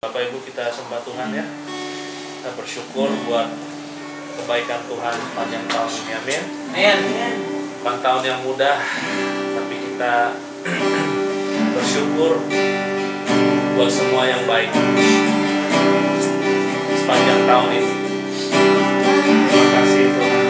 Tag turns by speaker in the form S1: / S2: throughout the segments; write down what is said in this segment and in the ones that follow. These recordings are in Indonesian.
S1: Bapak Ibu, kita sembah Tuhan ya. Kita bersyukur buat kebaikan Tuhan sepanjang tahun ini, amin. Bukan tahun yang mudah, tapi kita bersyukur buat semua yang baik sepanjang tahun ini. Terima kasih Tuhan.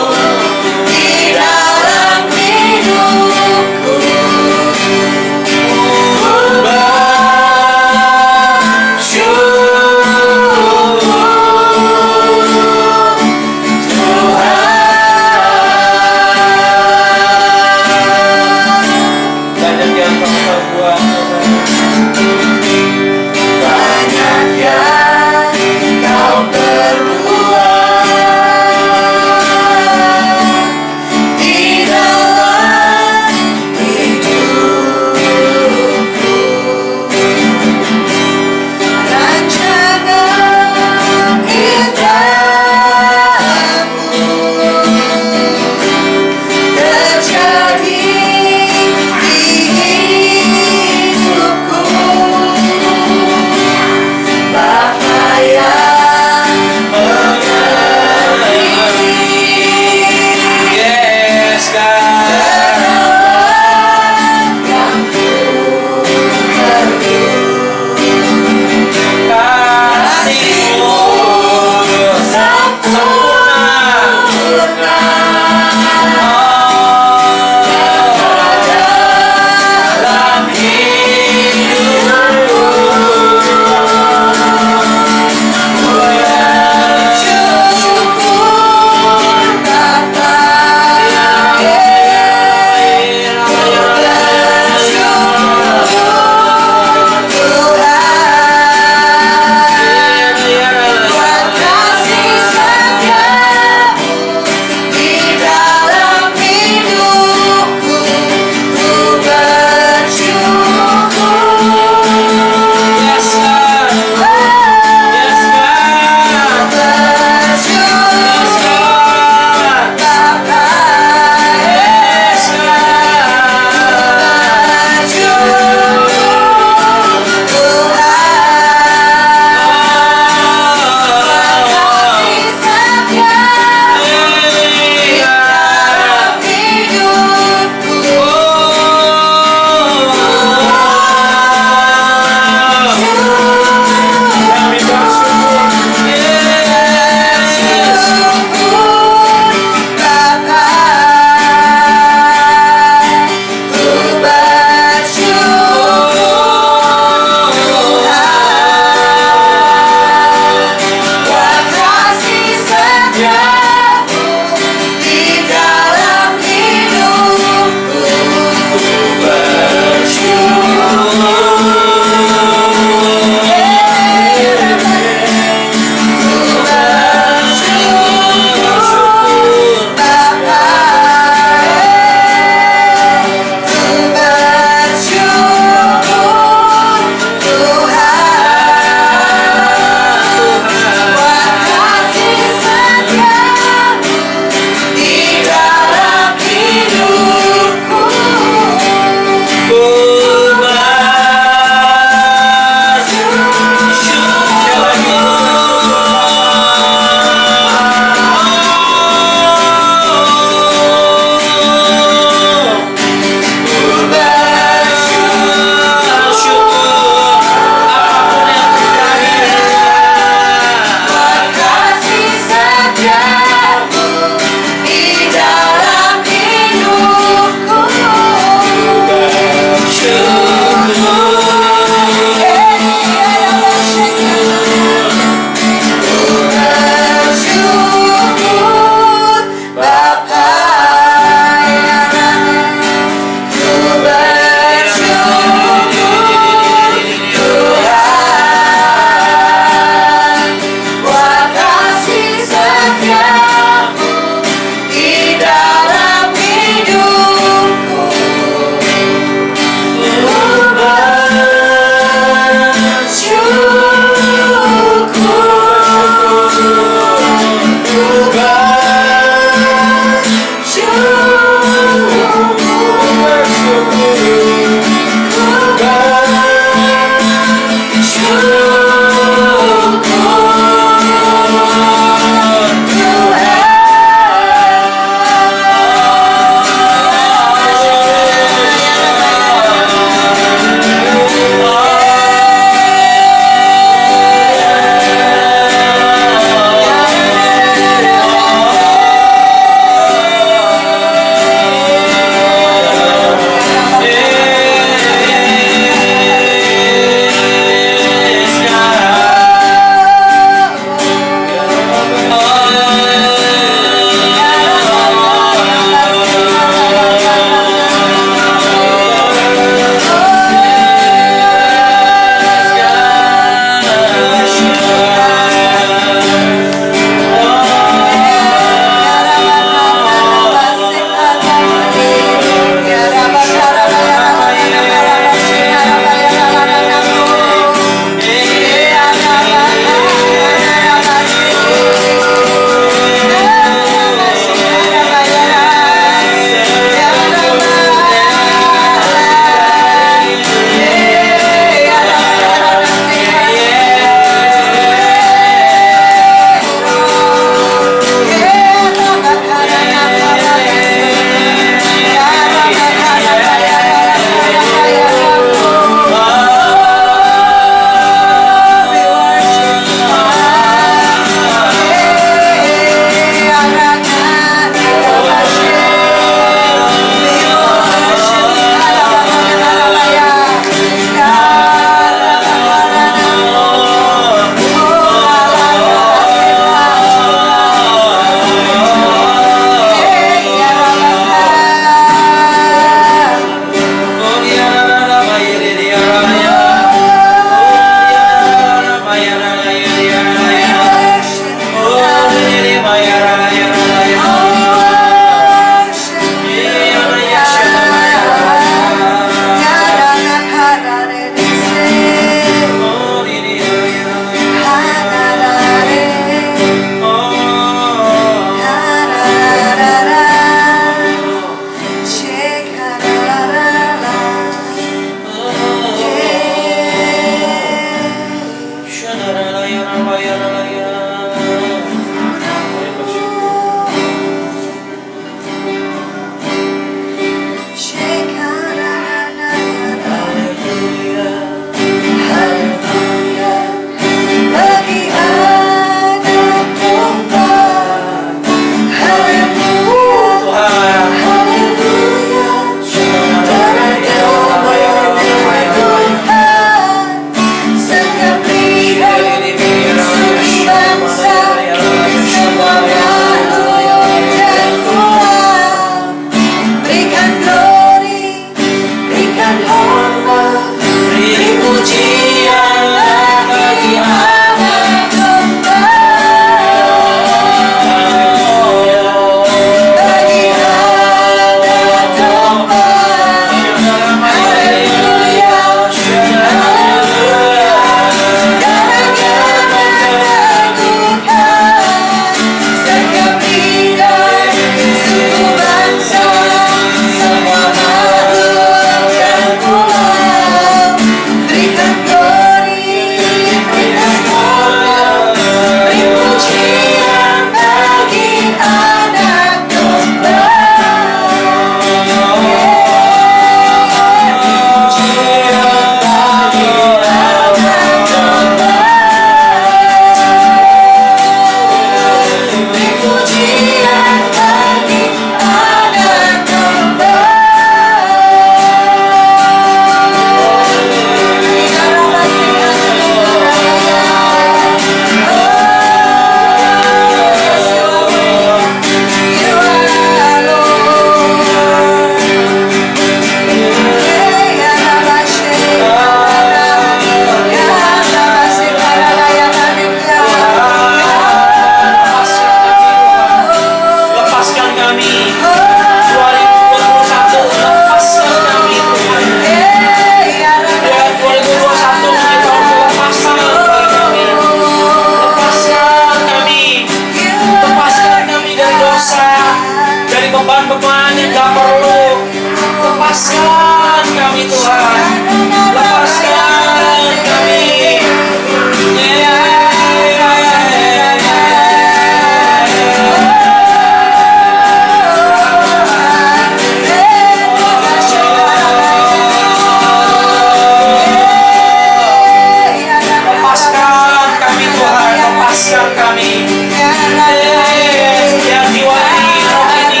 S1: Setiap jiwa ini, roh ini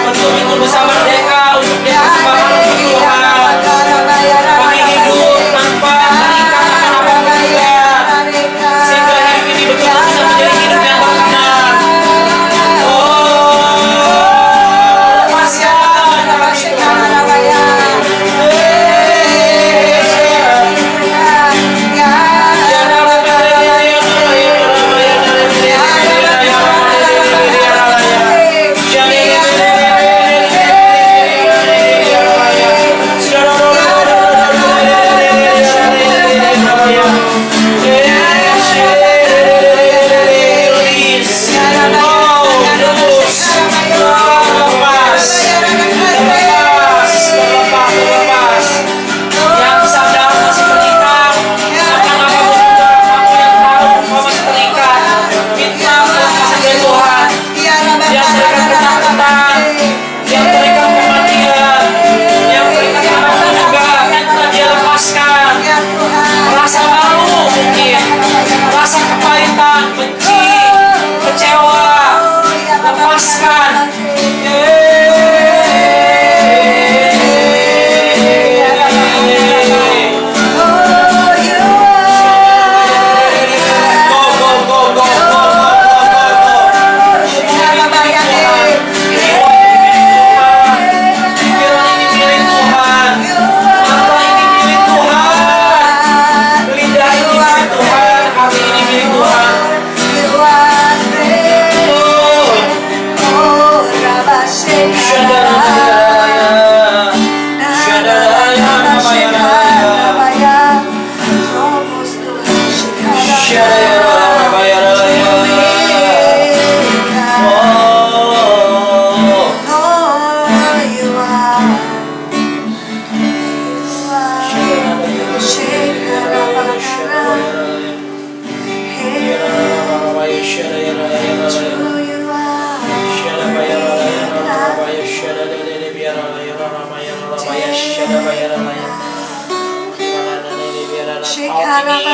S1: betul-betul bisa merdeka untuk dia persembahan untuk Tuhan. Kami hidup tanpa terikat akan apapun juga, sehingga hidup ini betul-betul bisa menjadi hidup yang berkenan.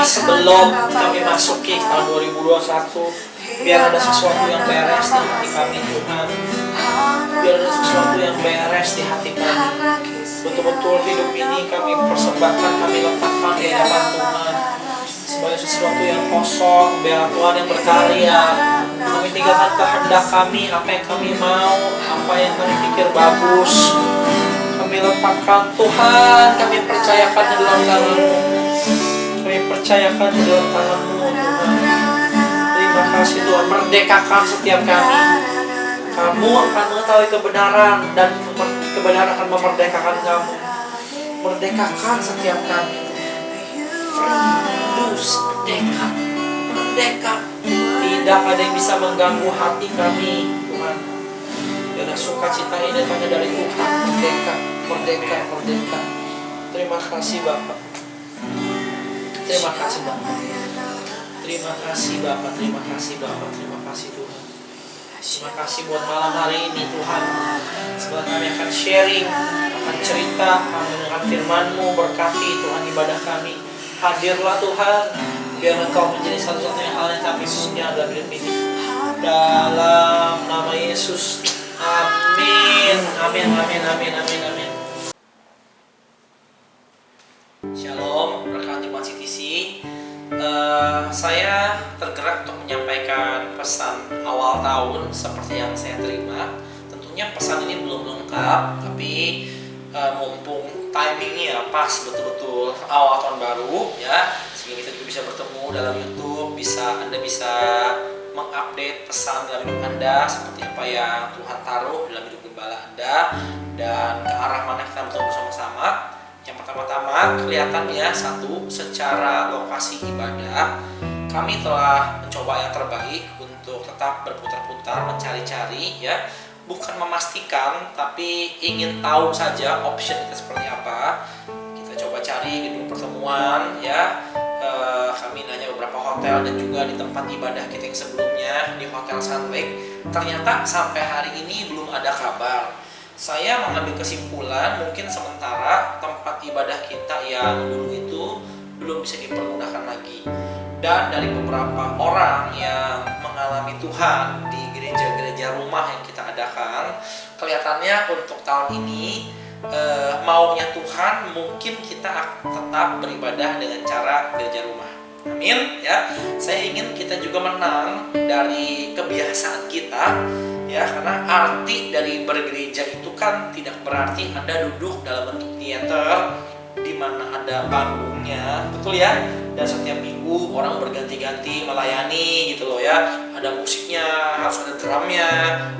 S1: Sebelum kami masuki tahun 2021, biar ada sesuatu yang beres di hati kami Tuhan. Biar ada sesuatu yang beres di hati kami. Betul-betul hidup ini kami persembahkan, kami letakkan di hadapan Tuhan sebagai sesuatu yang kosong. Biar Tuhan yang berkarya. Kami tinggalkan kehendak kami, apa yang kami mau, apa yang kami pikir bagus. Kami letakkan Tuhan, kami percayakan di dalam tangan-Mu. Kami percayakan di dalam tangan-Mu Tuhan. Terima kasih Tuhan, merdekakan setiap kami. Kamu akan mengetahui kebenaran dan kebenaran akan memerdekakan kamu. Merdekakan setiap kami. Free, loose, merdeka. Tidak ada yang bisa mengganggu hati kami Tuhan. Biarlah sukacita ini datangnya dari Tuhan. Merdeka. Terima kasih Bapak. Terima kasih Bapak. Terima kasih Bapak. Terima kasih Tuhan. Terima kasih buat malam hari ini Tuhan. Sebelum kami akan sharing, akan cerita, akan mendengar firman-Mu, berkati Tuhan ibadah kami. Hadirlah Tuhan, biar Engkau menjadi satu-satunya hal yang kami punya dalam hidup ini. Dalam nama Yesus, amin. Shalom, berkat Jemaat CTC. Saya tergerak untuk menyampaikan pesan awal tahun seperti yang saya terima. Tentunya pesan ini belum lengkap, tapi mumpung timingnya pas betul-betul awal tahun baru ya, sehingga kita juga bisa bertemu dalam YouTube, Anda bisa mengupdate pesan dalam hidup Anda seperti apa yang Tuhan taruh dalam hidup gembala Anda dan ke arah mana kita bertemu bersama-sama. Yang pertama-tama kelihatannya satu, secara lokasi ibadah kami telah mencoba yang terbaik untuk tetap berputar-putar mencari-cari ya, bukan memastikan tapi ingin tahu saja option kita seperti apa. Kita coba cari gedung pertemuan ya, kami nanya beberapa hotel dan juga di tempat ibadah kita yang sebelumnya di Hotel Sun Lake. Ternyata sampai hari ini belum ada kabar. Saya mengambil kesimpulan mungkin sementara tempat ibadah kita yang dulu itu belum bisa dipergunakan lagi. Dan dari beberapa orang yang mengalami mengalami Tuhan di gereja-gereja rumah yang kita adakan, kelihatannya untuk tahun ini maunya Tuhan mungkin kita akan tetap beribadah dengan cara gereja rumah. Amin ya. Saya ingin kita juga menang dari kebiasaan kita ya, karena arti dari bergereja itu kan tidak berarti Anda duduk dalam bentuk teater di mana ada panggungnya, betul ya? Dan setiap minggu orang berganti-ganti melayani gitu loh ya. Ada musiknya, harus ada drumnya,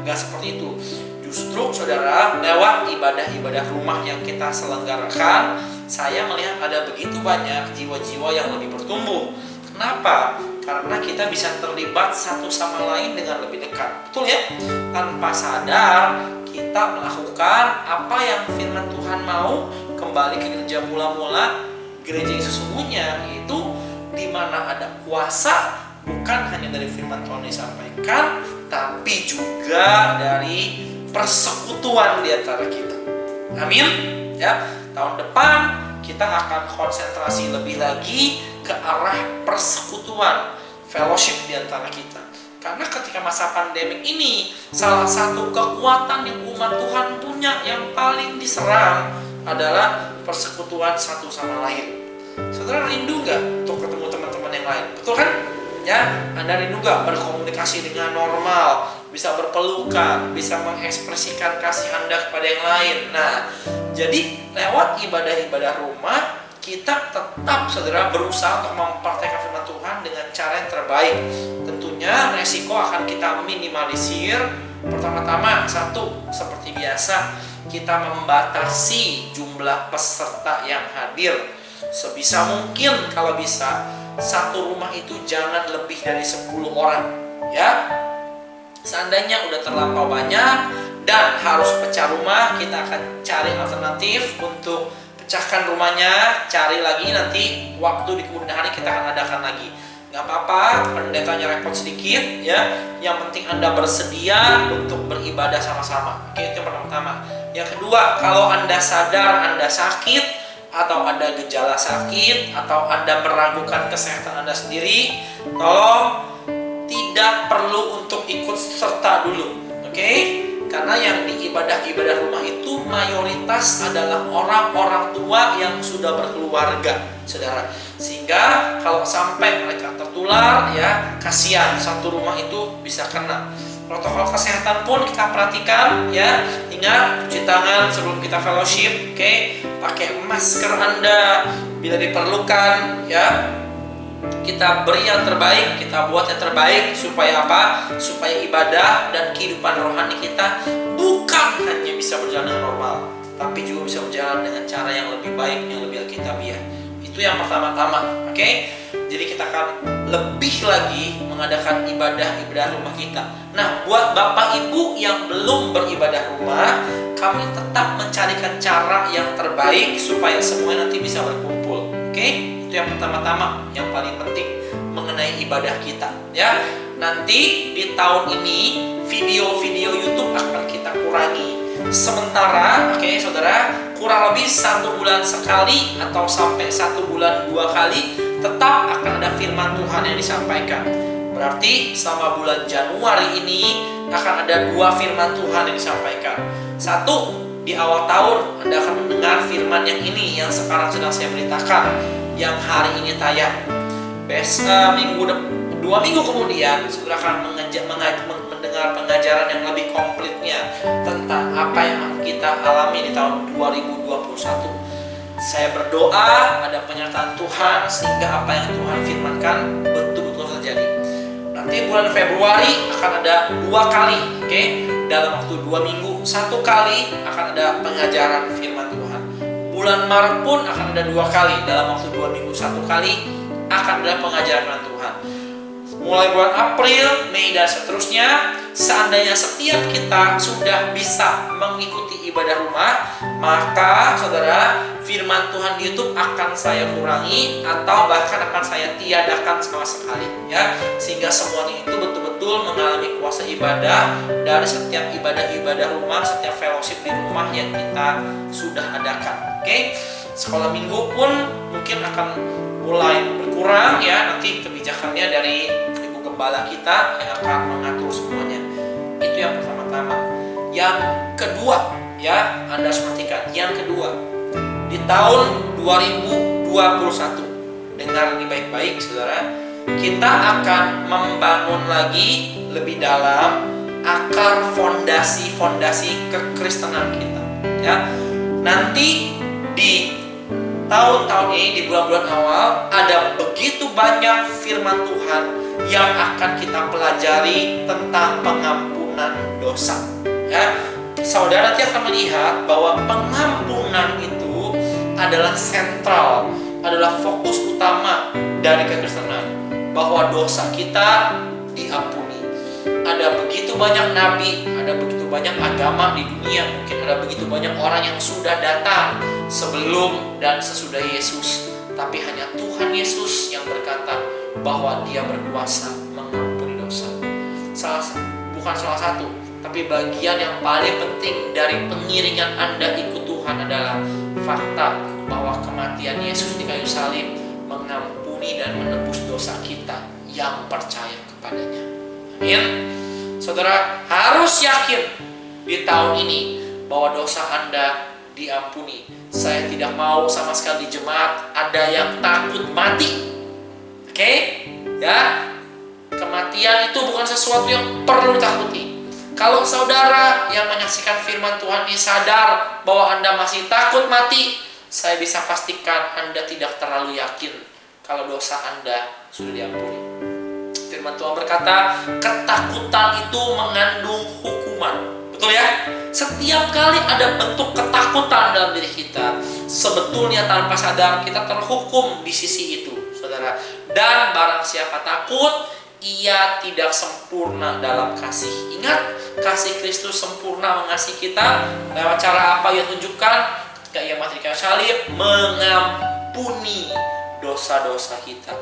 S1: nggak seperti itu. Justru saudara, lewat ibadah-ibadah rumah yang kita selenggarakan, saya melihat ada begitu banyak jiwa-jiwa yang lebih bertumbuh. Kenapa? Karena kita bisa terlibat satu sama lain dengan lebih dekat. Betul ya? Tanpa sadar, kita melakukan apa yang firman Tuhan mau, kembali ke gereja mula-mula, gereja yang sesungguhnya, yaitu di mana ada kuasa, bukan hanya dari firman Tuhan disampaikan, tapi juga dari persekutuan di antara kita. Amin. Ya, tahun depan kita akan konsentrasi lebih lagi ke arah persekutuan, fellowship di antara kita. Karena ketika masa pandemik ini, salah satu kekuatan yang umat Tuhan punya yang paling diserang adalah persekutuan satu sama lain. Saudara rindu gak untuk ketemu teman-teman yang lain? Betul kan? Ya, Anda rindu gak berkomunikasi dengan normal, bisa berpelukan, bisa mengekspresikan kasih Anda kepada yang lain. Nah, jadi lewat ibadah-ibadah rumah, kita tetap saudara berusaha untuk mempraktekkan firman Tuhan dengan cara yang terbaik. Tentunya resiko akan kita minimalisir. Pertama-tama, satu, seperti biasa, kita membatasi jumlah peserta yang hadir. Sebisa mungkin, kalau bisa, satu rumah itu jangan lebih dari 10 orang ya. Seandainya udah terlampau banyak dan harus pecah rumah, kita akan cari alternatif untuk pecahkan rumahnya, cari lagi nanti waktu di kemudian hari kita akan adakan lagi. Gak apa-apa, pendetanya repot sedikit ya. Yang penting Anda bersedia untuk beribadah sama-sama. Oke, itu yang pertama. Yang kedua, kalau Anda sadar Anda sakit atau ada gejala sakit atau Anda meragukan kesehatan Anda sendiri, tolong tidak perlu untuk ikut serta dulu. Oke? Karena yang di ibadah-ibadah rumah itu mayoritas adalah orang-orang tua yang sudah berkeluarga, saudara. Sehingga kalau sampai mereka tertular, ya kasihan, satu rumah itu bisa kena. Protokol kesehatan pun kita perhatikan, ya. Ingat, cuci tangan sebelum kita fellowship, oke? Pakai masker Anda bila diperlukan, ya. Kita beri yang terbaik, kita buat yang terbaik supaya apa? Supaya ibadah dan kehidupan rohani kita bukan hanya bisa berjalan dengan normal, tapi juga bisa berjalan dengan cara yang lebih baik, yang lebih alkitabiah. Itu yang pertama-tama, oke? Jadi kita akan lebih lagi mengadakan ibadah rumah kita. Nah, buat Bapak Ibu yang belum beribadah rumah, kami tetap mencarikan cara yang terbaik supaya semua nanti bisa berkumpul, oke? Itu yang pertama-tama, yang paling penting mengenai ibadah kita, ya. Nanti di tahun ini video-video YouTube akan kita kurangi. Sementara, oke, saudara, kurang lebih 1 bulan sekali atau sampai 1 bulan 2 kali tetap akan ada firman Tuhan yang disampaikan. Berarti selama bulan Januari ini akan ada 2 firman Tuhan yang disampaikan. Satu, di awal tahun Anda akan mendengar firman yang ini yang sekarang sedang saya beritakan, yang hari ini tayang. 2 minggu kemudian saudara akan mendengar pengajaran yang lebih komplitnya tentang apa yang kita alami di tahun 2021. Saya berdoa ada penyertaan Tuhan sehingga apa yang Tuhan firmankan betul-betul terjadi. Nanti bulan Februari akan ada 2 kali, oke? Dalam waktu 2 minggu, 1 kali akan ada pengajaran firman Tuhan. Bulan Maret pun akan ada 2 kali, dalam waktu 2 minggu 1 kali akan ada pengajaran firman Tuhan. Mulai bulan April, Mei dan seterusnya, seandainya setiap kita sudah bisa mengikuti ibadah rumah, maka saudara, firman Tuhan di YouTube akan saya kurangi atau bahkan akan saya tiadakan sama sekali, ya, sehingga semuanya itu betul-betul mengalami kuasa ibadah dari setiap ibadah-ibadah rumah, setiap fellowship di rumah yang kita sudah adakan. Oke, sekolah minggu pun mungkin akan mulai berkurang, ya, nanti kebijakannya dari Ibu gembala kita yang akan mengatur semuanya. Itu yang pertama-tama. Yang kedua, ya, Anda harus perhatikan. Yang kedua, di tahun 2021, dengar ini baik-baik saudara, kita akan membangun lagi lebih dalam akar fondasi kekristenan kita, ya. Nanti di tahun-tahun ini, di bulan-bulan awal, ada begitu banyak firman Tuhan yang akan kita pelajari tentang pengampunan dosa, ya. Saudara nanti akan melihat bahwa pengampunan itu adalah sentral, adalah fokus utama dari kekristenan, bahwa dosa kita diampuni. Ada begitu banyak nabi, ada begitu banyak agama di dunia, mungkin ada begitu banyak orang yang sudah datang sebelum dan sesudah Yesus, tapi hanya Tuhan Yesus yang berkata bahwa Dia berkuasa mengampuni dosa. Bukan salah satu, tapi bagian yang paling penting dari pengiringan Anda ikut Tuhan adalah fakta bahwa kematian Yesus di kayu salib mengampuni dan menebus dosa kita yang percaya kepadanya. Amin. Saudara harus yakin di tahun ini bahwa dosa Anda diampuni. Saya tidak mau sama sekali di jemaat ada yang takut mati. Oke? Ya. Kematian itu bukan sesuatu yang perlu ditakuti. Kalau saudara yang menyaksikan firman Tuhan ini sadar bahwa Anda masih takut mati, saya bisa pastikan Anda tidak terlalu yakin kalau dosa Anda sudah diampuni. Firman Tuhan berkata, ketakutan itu mengandung hukuman. Betul ya? Setiap kali ada bentuk ketakutan dalam diri kita, sebetulnya tanpa sadar kita terhukum di sisi itu, saudara. Dan barang siapa takut, ia tidak sempurna dalam kasih. Ingat, kasih Kristus sempurna mengasihi kita lewat cara apa Ia tunjukkan ketika Ia mati di kayu salib, mengampuni dosa-dosa kita.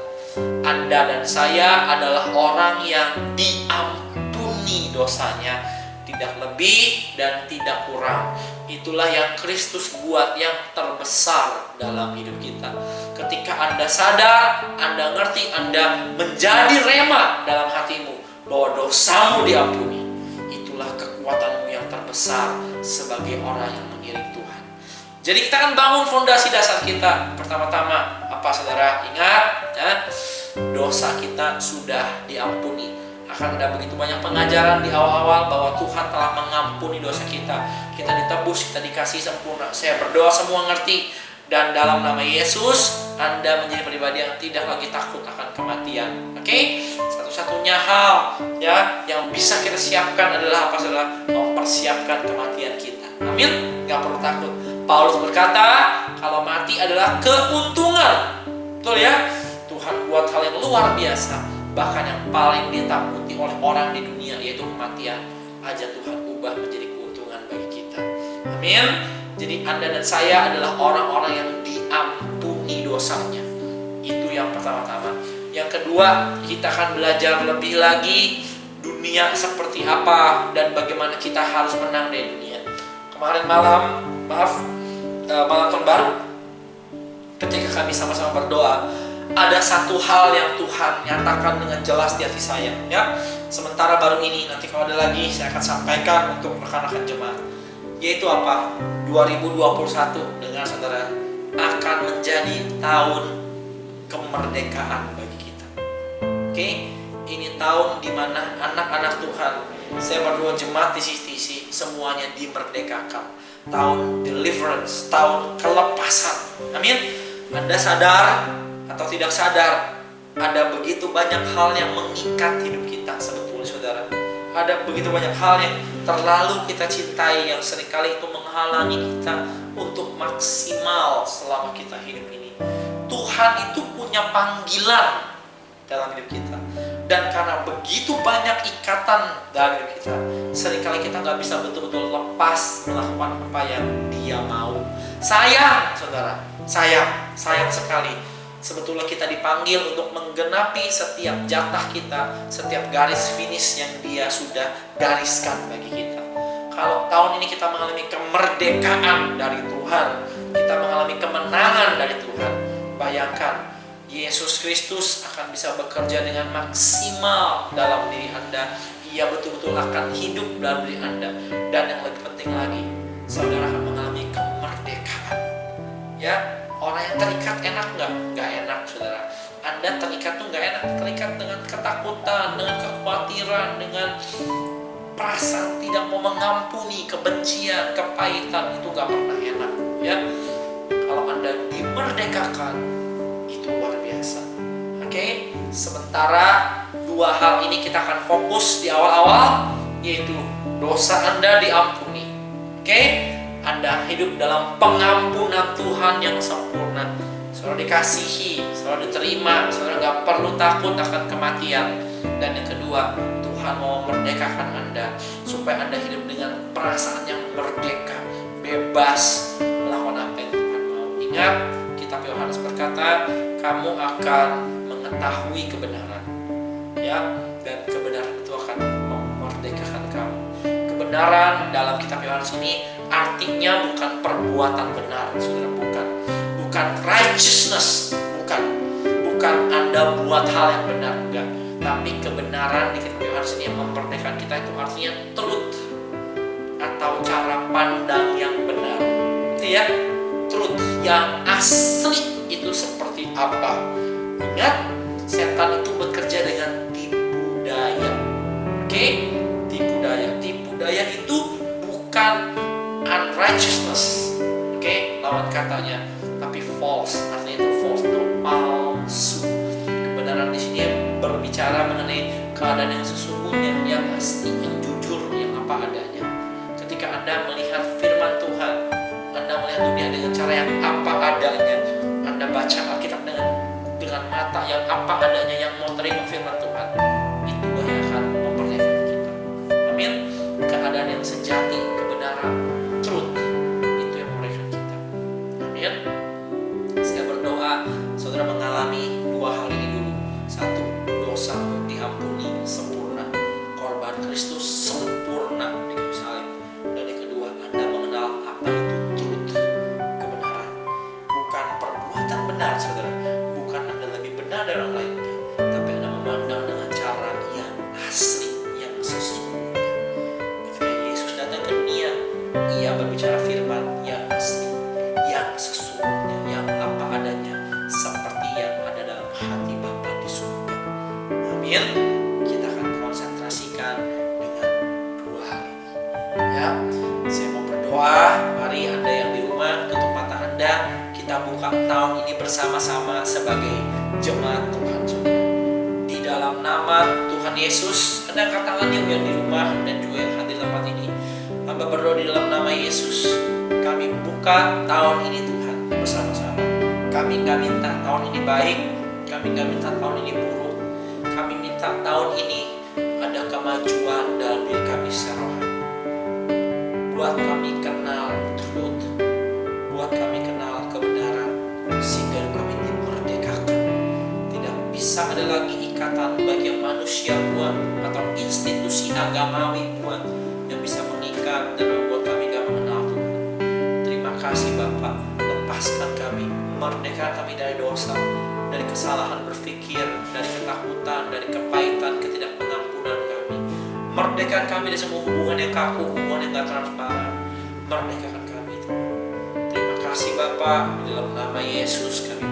S1: Anda dan saya adalah orang yang diampuni dosanya, tidak lebih dan tidak kurang. Itulah yang Kristus buat yang terbesar dalam hidup kita. Ketika Anda sadar, Anda ngerti, Anda menjadi rema dalam hatimu bahwa dosamu diampuni, itulah kekuatanmu yang terbesar sebagai orang yang mengiring Tuhan. Jadi kita akan bangun fondasi dasar kita. Pertama-tama apa saudara? Ingat ya, dosa kita sudah diampuni. Akan ada begitu banyak pengajaran di awal-awal bahwa Tuhan telah mengampuni dosa kita. Kita ditebus, kita dikasih sempurna. Saya berdoa semua ngerti. Dan dalam nama Yesus, Anda menjadi pribadi yang tidak lagi takut akan kematian. Oke? Satu-satunya hal ya yang bisa kita siapkan adalah apa saudara? Mempersiapkan kematian kita. Amin? Gak perlu takut. Paulus berkata, kalau mati adalah keuntungan. Betul ya? Tuhan buat hal yang luar biasa. Bahkan yang paling ditakuti oleh orang di dunia, yaitu kematian, aja Tuhan ubah menjadi keuntungan bagi kita. Amin. Jadi Anda dan saya adalah orang-orang yang diampuni dosanya. Itu yang pertama-tama. Yang kedua, kita akan belajar lebih lagi dunia seperti apa dan bagaimana kita harus menang dari dunia. Kemarin malam, malam tahun baru, ketika kami sama-sama berdoa, ada satu hal yang Tuhan nyatakan dengan jelas di hati saya, ya. Sementara baru ini, nanti kalau ada lagi saya akan sampaikan untuk rekan-rekan jemaat. Yaitu apa? 2021 dengan saudara akan menjadi tahun kemerdekaan bagi kita. Oke? Ini tahun dimana anak-anak Tuhan, saya berdoa jemaat di sisi semuanya dimerdekakan. Tahun deliverance, tahun kelepasan. Amin. Anda sadar atau tidak sadar, ada begitu banyak hal yang mengikat hidup kita sebetulnya saudara. Ada begitu banyak hal yang terlalu kita cintai yang seringkali itu menghalangi kita untuk maksimal selama kita hidup ini. Tuhan itu punya panggilan dalam hidup kita. Dan karena begitu banyak ikatan dalam hidup kita, seringkali kita gak bisa betul-betul lepas melakukan apa yang Dia mau. Sayang saudara, sayang sekali. Sebetulnya kita dipanggil untuk menggenapi setiap jatah kita, setiap garis finish yang Dia sudah gariskan bagi kita. Kalau tahun ini kita mengalami kemerdekaan dari Tuhan, kita mengalami kemenangan dari Tuhan, bayangkan Yesus Kristus akan bisa bekerja dengan maksimal dalam diri Anda. Ia betul-betul akan hidup dalam diri Anda. Dan yang lebih penting lagi, saudara akan mengalami kemerdekaan. Ya, orang yang terikat enak nggak? Nggak enak, saudara. Anda terikat tuh nggak enak. Terikat dengan ketakutan, dengan kekhawatiran, dengan perasaan tidak mau mengampuni, kebencian, kepahitan, itu nggak pernah enak. Ya, kalau Anda dimerdekakan, itu luar biasa. Oke, sementara dua hal ini kita akan fokus di awal-awal, yaitu dosa Anda diampuni. Oke, Anda hidup dalam pengampunan Tuhan yang sempurna. Saudara dikasihi, saudara diterima, saudara gak perlu takut akan kematian. Dan yang kedua, Tuhan mau memerdekakan Anda supaya Anda hidup dengan perasaan yang merdeka, bebas melakukan apa yang Tuhan mau. Ingat, kitab Yohanes berkata, kamu akan mengetahui kebenaran, ya, dan kebenaran itu akan memerdekakan kamu. Kebenaran dalam kitab Yohanes ini artinya bukan perbuatan benar, saudara, bukan righteousness, bukan Anda buat hal yang benar, enggak. Tapi kebenaran di kitab Yohanes ini yang memerdekakan kita itu artinya truth, atau cara pandang yang benar. Itu ya, truth yang asli itu seperti apa. Ingat, setan itu bekerja dengan tipu daya. Oke? Tipu daya itu bukan unrighteousness. Oke, lawan katanya, tapi false, artinya itu false, itu palsu. Kebenaran di sini berbicara mengenai keadaan yang sesungguhnya, yang asli, yang jujur, yang apa adanya. Ketika Anda melihat firman Tuhan, Anda melihat dunia dengan cara yang apa adanya, Anda baca Alkitab dengan mata yang apa adanya, yang mau terima firman Tuhan, itu yang akan memerdekakan kita. Amin. Keadaan yang sejati, kebenaran, truth, itu yang memerdekakan kita. Amin. Saya berdoa saudara mengalami dua hal ini dulu. Satu, dosa diampuni sempurna, korban Kristus sempurna di kayu salib. Dan yang kedua, Anda mengenal apa itu truth, kebenaran, bukan perbuatan benar, saudara. Bukan Anda lebih benar dari orang lain, tapi Anda memandang dengan cara yang asli, yang sesungguhnya. Ketika Yesus datang ke dunia, Ia berbicara firman yang asli, yang sesungguhnya, yang apa adanya, seperti yang ada dalam hati Bapa di surga. Amin. Kita akan konsentrasikan dengan dua hal ini. Ya, saya mau berdoa. Mari Anda yang di rumah tutup mata Anda. Kita buka tahun ini bersama-sama sebagai jemaat Tuhan, saudara. Di dalam nama Tuhan Yesus, Anda angkat tangannya yang di rumah dan juga yang hadir di tempat ini. Hamba berdoa di dalam nama Yesus. Kami buka tahun ini Tuhan bersama-sama. Kami gak minta tahun ini baik, kami gak minta tahun ini buruk. Kami minta tahun ini ada kemajuan dalam diri kami secara rohani. Buat kami kenal truth, buat kami kenal kebenaran, sehingga kami dimerdekakan. Tidak bisa ada lagi ikatan bagi yang manusia buat atau institusi agamawi buat yang bisa mengikat dan membuat kami gak mengenal Tuhan. Terima kasih Bapa, lepaskan kami, merdekakan kami dari dosa, dari kesalahan berpikir, dari ketakutan, dari kepahitan, ketidakpengampunan kami. Merdekakan kami dari semua hubungan yang kaku, hubungan yang gak transparan. Merdekakan kami Tuhan. Terima kasih Bapa, di dalam nama Yesus kami